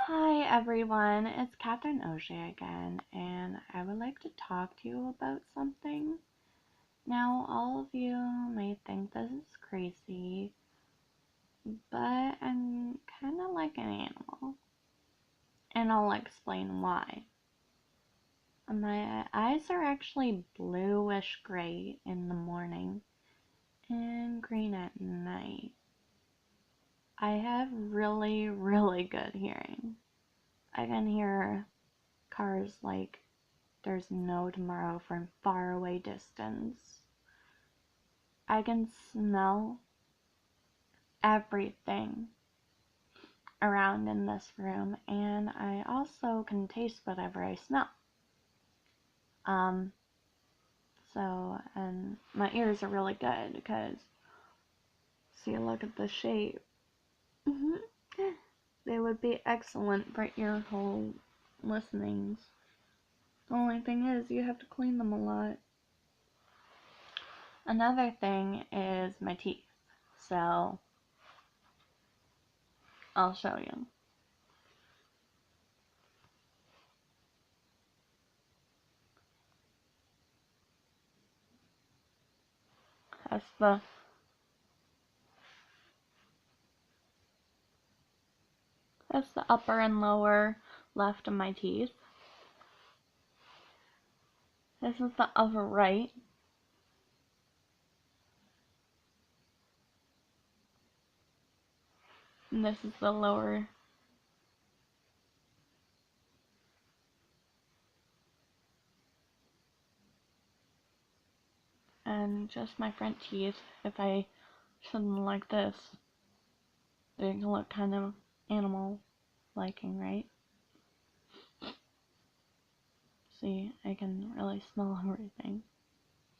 Hi everyone, it's Catherine O'Shea again, and I would like to talk to you about something. Now, all of you may think this is crazy, but I'm kind of like an animal, and I'll explain why. My eyes are actually bluish gray in the morning and green at night. I have really, really good hearing. I can hear cars like there's no tomorrow from far away distance. I can smell everything around in this room, and I also can taste whatever I smell. Um, and my ears are really good because, see, look at the shape. They would be excellent for ear hole listenings. The only thing is, you have to clean them a lot. Another thing is my teeth. So, I'll show you. That's the upper and lower left of my teeth. This is the upper right. And this is the lower. And just my front teeth. If I shove them like this, they can look kind of animal liking, right? See, I can really smell everything.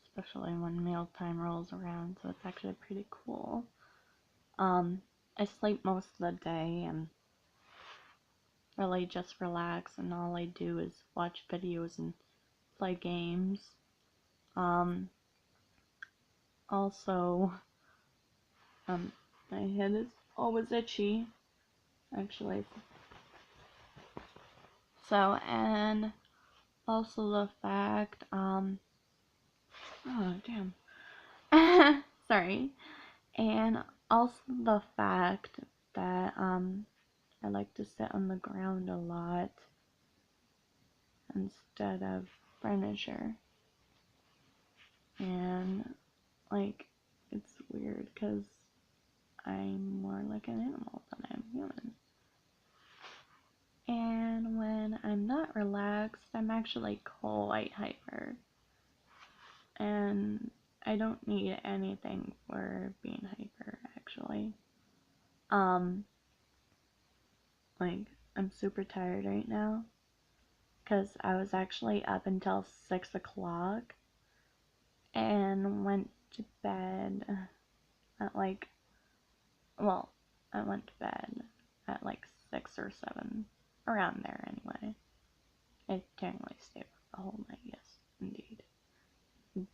Especially when mealtime rolls around, so it's actually pretty cool. I sleep most of the day and really just relax, and all I do is watch videos and play games. Also, my head is always itchy, actually. So, and also the fact, oh, damn. Sorry. And also the fact that, I like to sit on the ground a lot instead of furniture. And, like, it's weird because I'm more like an animal than I'm human. And when I'm not relaxed, I'm actually quite hyper. And I don't need anything for being hyper, actually. Um, like, I'm super tired right now. Because I was actually up until 6 o'clock. And went to bed at like, well, I went to bed at like 6 or 7. Around there, anyway. I technically stayed up the whole night, yes, indeed.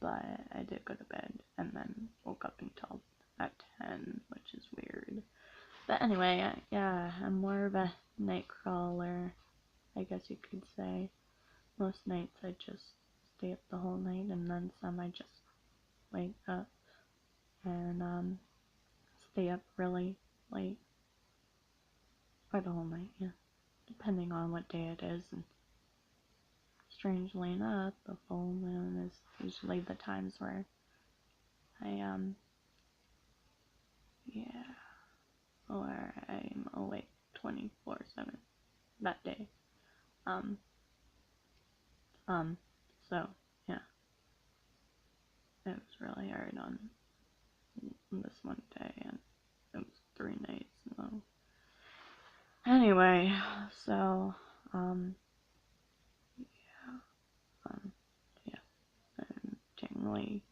But I did go to bed and then woke up until at 10, which is weird. But anyway, yeah, I'm more of a night crawler, I guess you could say. Most nights I just stay up the whole night, and then some I just wake up and stay up really late. Or the whole night, yeah. Depending on what day it is. And strangely enough, the full moon is usually the times where I yeah, or I'm awake 24/7 that day. Um, so yeah, it was really hard on this one day, and it was 3 nights. So anyway, so yeah, yeah, I'm generally,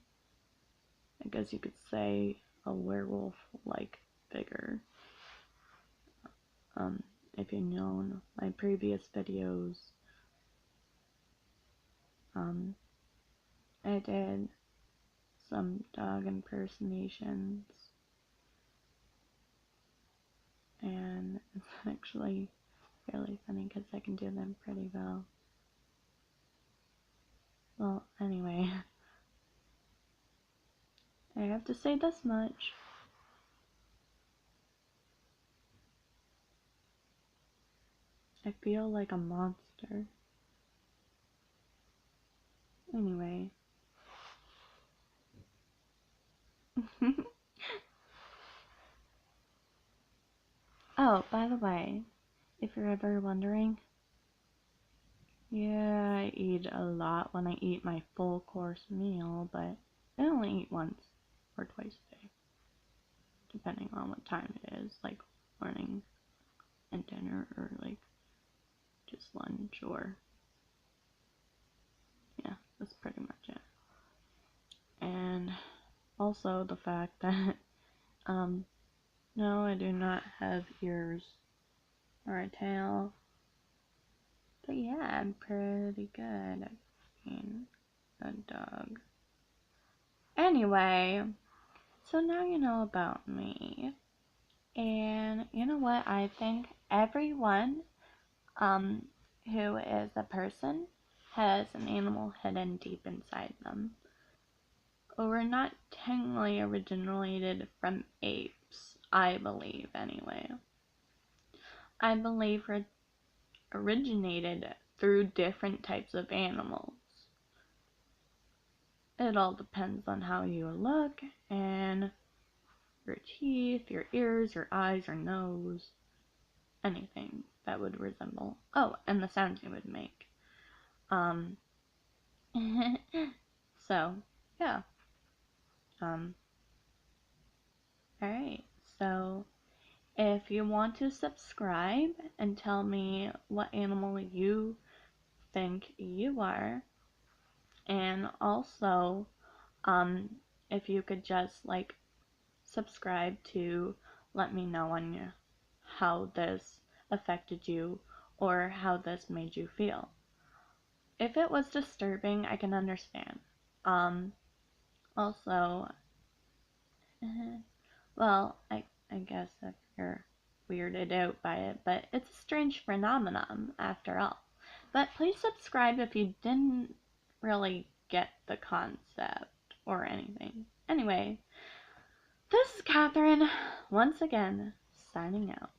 I guess you could say, a werewolf-like figure. If you've known my previous videos, I did some dog impersonations, and it's actually really funny because I can do them pretty well. Well, anyway, I have to say this much. I feel like a monster. Anyway. Oh, by the way, if you're ever wondering, yeah, I eat a lot when I eat my full course meal, but I only eat once or twice a day, depending on what time it is, like morning and dinner, or like just lunch, or yeah, that's pretty much it. And also the fact that, no, I do not have ears or a tail. But yeah, I'm pretty good at being a dog. Anyway, so now you know about me. And you know what? I think everyone who is a person has an animal hidden deep inside them. We're not technically originated from apes, I believe anyway. I believe we're originated through different types of animals. It all depends on how you look and your teeth, your ears, your eyes, your nose, anything that would resemble. Oh, and the sounds you would make. Um, so, yeah. Um, alright. So, if you want to subscribe and tell me what animal you think you are, and also, if you could just, like, subscribe to let me know on how this affected you or how this made you feel. If it was disturbing, I can understand. Also, well, I guess if you're weirded out by it, but it's a strange phenomenon after all. But please subscribe if you didn't really get the concept or anything. Anyway, this is Catherine, once again, signing out.